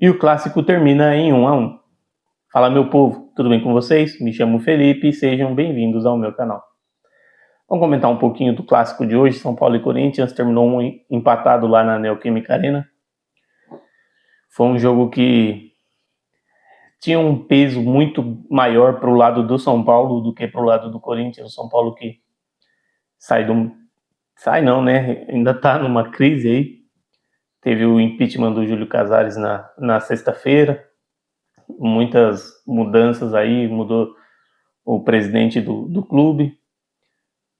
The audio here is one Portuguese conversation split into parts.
E o clássico termina em 1-1. Fala, meu povo, tudo bem com vocês? Me chamo Felipe e sejam bem-vindos ao meu canal. Vamos comentar um pouquinho do clássico de hoje, São Paulo e Corinthians. Terminou empatado lá na Neoquímica Arena. Foi um jogo que tinha um peso muito maior para o lado do São Paulo do que para o lado do Corinthians. O São Paulo que ainda está numa crise aí. Teve o impeachment do Júlio Casares na sexta-feira. Muitas mudanças aí, mudou o presidente do clube.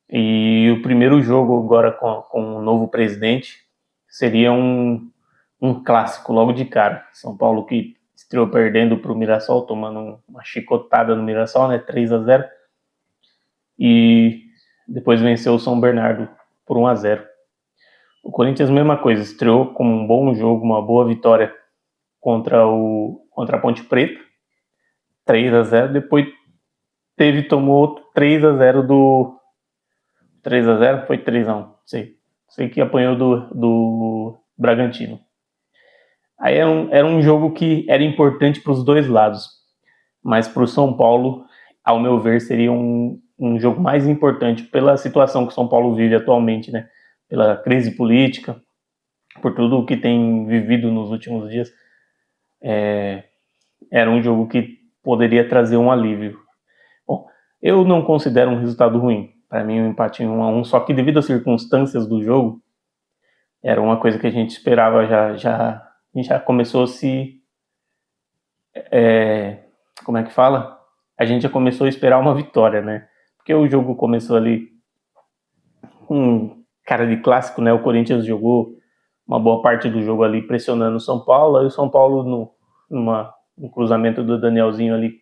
E o primeiro jogo agora com o novo presidente seria um clássico logo de cara. São Paulo que estreou perdendo para o Mirassol, tomando uma chicotada no Mirassol, né, 3-0. E depois venceu o São Bernardo por 1-0. O Corinthians, mesma coisa, estreou com um bom jogo, uma boa vitória contra a Ponte Preta, 3-0. Depois tomou outro 3-0 do 3-0, foi 3-1, sei que apanhou do Bragantino. Aí era um jogo que era importante para os dois lados, mas para o São Paulo, ao meu ver, seria um jogo mais importante pela situação que o São Paulo vive atualmente, né? Pela crise política, por tudo o que tem vivido nos últimos dias. Era um jogo que poderia trazer um alívio. Bom, eu não considero um resultado ruim. Para mim, um empate em 1-1, só que devido às circunstâncias do jogo, era uma coisa que a gente esperava a gente já começou a se... como é que fala? A gente já começou a esperar uma vitória, né? Porque o jogo começou ali com cara de clássico, né? O Corinthians jogou uma boa parte do jogo ali pressionando o São Paulo, aí o São Paulo no cruzamento do Danielzinho ali,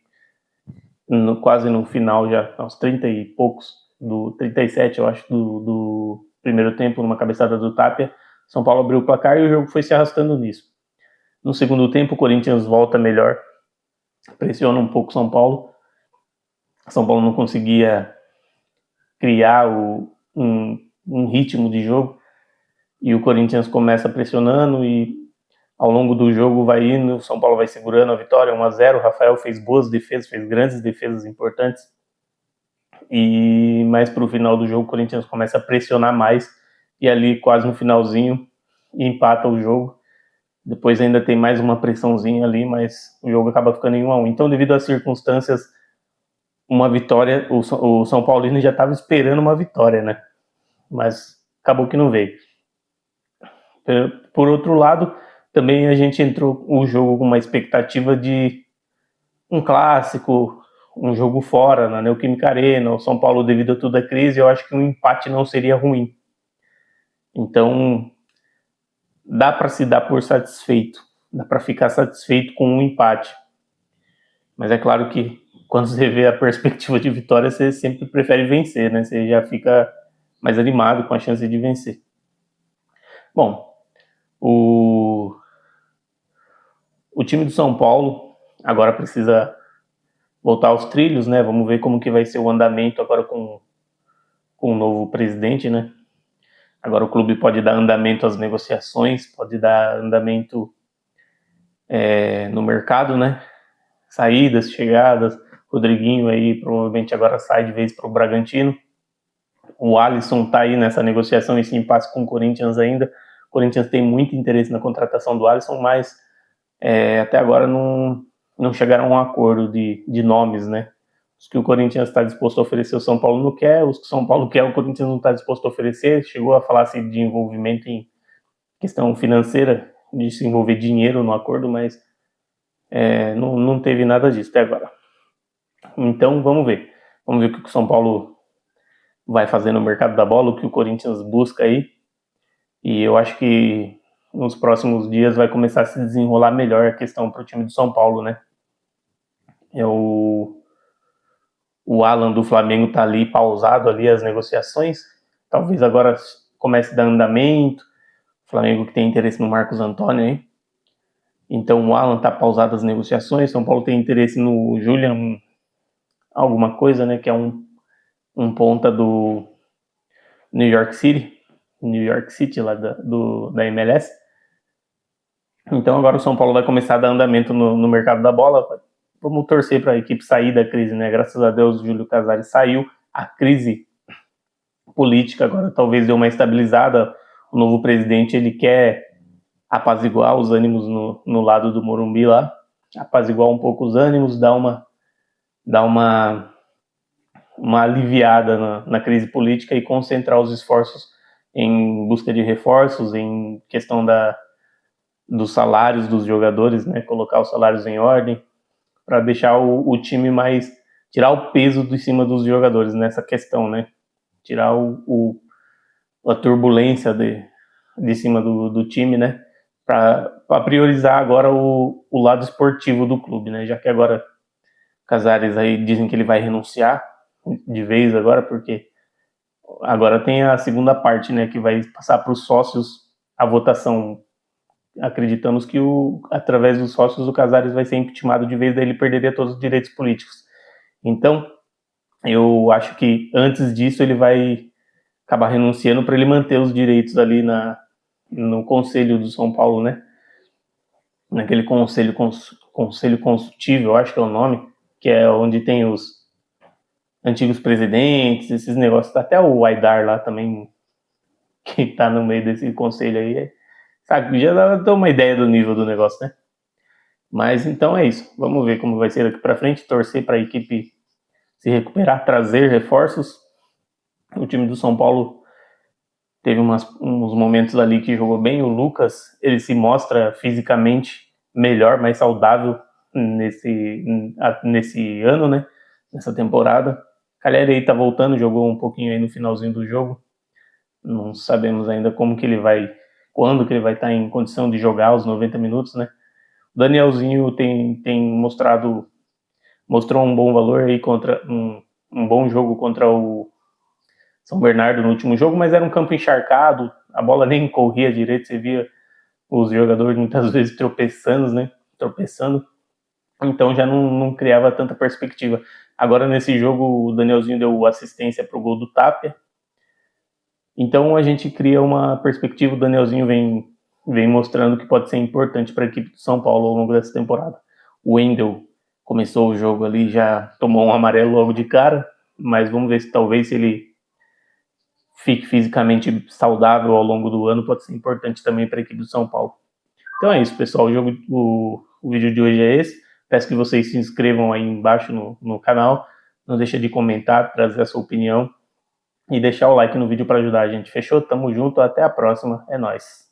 quase no final já, aos 30 e poucos, do 37, eu acho, do primeiro tempo, numa cabeçada do Tapia, São Paulo abriu o placar e o jogo foi se arrastando nisso. No segundo tempo, o Corinthians volta melhor, pressiona um pouco São Paulo. São Paulo não conseguia criar um ritmo de jogo e o Corinthians começa pressionando e ao longo do jogo vai indo, o São Paulo vai segurando a vitória, 1-0, o Rafael fez boas defesas, fez grandes defesas importantes, e mais pro final do jogo o Corinthians começa a pressionar mais e ali quase no finalzinho empata o jogo. Depois ainda tem mais uma pressãozinha ali, mas o jogo acaba ficando em 1-1. Então, devido às circunstâncias, uma vitória, o São Paulino já estava esperando uma vitória, né? Mas acabou que não veio. Por outro lado, também a gente entrou o jogo com uma expectativa de um clássico, um jogo fora, na Neoquímica Arena, o São Paulo, devido a toda a crise, eu acho que um empate não seria ruim. Então, dá para se dar por satisfeito, dá para ficar satisfeito com um empate. Mas é claro que quando você vê a perspectiva de vitória, você sempre prefere vencer, né? Você já fica mais animado com a chance de vencer. Bom, o time do São Paulo agora precisa voltar aos trilhos, né? Vamos ver como que vai ser o andamento agora com o novo presidente, né? Agora o clube pode dar andamento às negociações, pode dar andamento no mercado, né? Saídas, chegadas. Rodriguinho aí provavelmente agora sai de vez para o Bragantino. O Alisson tá aí nessa negociação, esse impasse com o Corinthians ainda. O Corinthians tem muito interesse na contratação do Alisson, mas até agora não chegaram a um acordo de nomes, né? Os que o Corinthians está disposto a oferecer, o São Paulo não quer. Os que o São Paulo quer, o Corinthians não está disposto a oferecer. Chegou a falar assim, de envolvimento em questão financeira, de se envolver dinheiro no acordo, mas não teve nada disso até agora. Então, vamos ver. Vamos ver o que o São Paulo vai fazer no mercado da bola, o que o Corinthians busca aí. E eu acho que nos próximos dias vai começar a se desenrolar melhor a questão para o time do São Paulo, né? O Alan do Flamengo tá ali pausado ali as negociações. Talvez agora comece a dar andamento. O Flamengo que tem interesse no Marcos Antônio, hein? Então o Alan tá pausado as negociações. São Paulo tem interesse no Julian alguma coisa, né? Que é um ponta do New York City lá da MLS. Então agora o São Paulo vai começar a dar andamento no mercado da bola. Vamos torcer para a equipe sair da crise, né? Graças a Deus o Júlio Casares saiu. A crise política agora talvez deu uma estabilizada. O novo presidente ele quer apaziguar os ânimos no lado do Morumbi lá, apaziguar um pouco os ânimos, dar uma aliviada na crise política e concentrar os esforços em busca de reforços, em questão dos salários dos jogadores, né? Colocar os salários em ordem, para deixar o time mais. Tirar o peso de cima dos jogadores nessa questão, né? Tirar a turbulência de cima do time, né? Para priorizar agora o lado esportivo do clube, né? Já que agora Casares aí dizem que ele vai renunciar de vez agora, porque agora tem a segunda parte, né? Que vai passar para os sócios a votação. Acreditamos que através dos sócios o Casares vai ser impeachmentado de vez, daí ele perderia todos os direitos políticos. Então, eu acho que antes disso ele vai acabar renunciando para ele manter os direitos ali no Conselho do São Paulo, né? Naquele conselho consultivo, eu acho que é o nome, que é onde tem os antigos presidentes, esses negócios. Até o Aidar lá também, que tá no meio desse conselho aí. Sabe, já dá uma ideia do nível do negócio, né? Mas então é isso. Vamos ver como vai ser daqui para frente. Torcer para a equipe se recuperar, trazer reforços. O time do São Paulo teve uns momentos ali que jogou bem. O Lucas, ele se mostra fisicamente melhor, mais saudável nesse ano, né? Nessa temporada. Caleri aí tá voltando, jogou um pouquinho aí no finalzinho do jogo. Não sabemos ainda quando que ele vai estar em condição de jogar os 90 minutos, né? O Danielzinho mostrou um bom valor aí contra um bom jogo contra o São Bernardo no último jogo, mas era um campo encharcado, a bola nem corria direito, você via os jogadores muitas vezes tropeçando, né? Tropeçando. Então já não criava tanta perspectiva. Agora nesse jogo o Danielzinho deu assistência para o gol do Tapia. Então a gente cria uma perspectiva, o Danielzinho vem mostrando que pode ser importante para a equipe do São Paulo ao longo dessa temporada. O Wendel começou o jogo ali, já tomou um amarelo logo de cara, mas vamos ver se talvez ele fique fisicamente saudável ao longo do ano, pode ser importante também para a equipe do São Paulo. Então é isso, pessoal. O vídeo de hoje é esse. Peço que vocês se inscrevam aí embaixo no canal. Não deixa de comentar, trazer a sua opinião e deixar o like no vídeo para ajudar a gente. Fechou? Tamo junto, até a próxima. É nóis.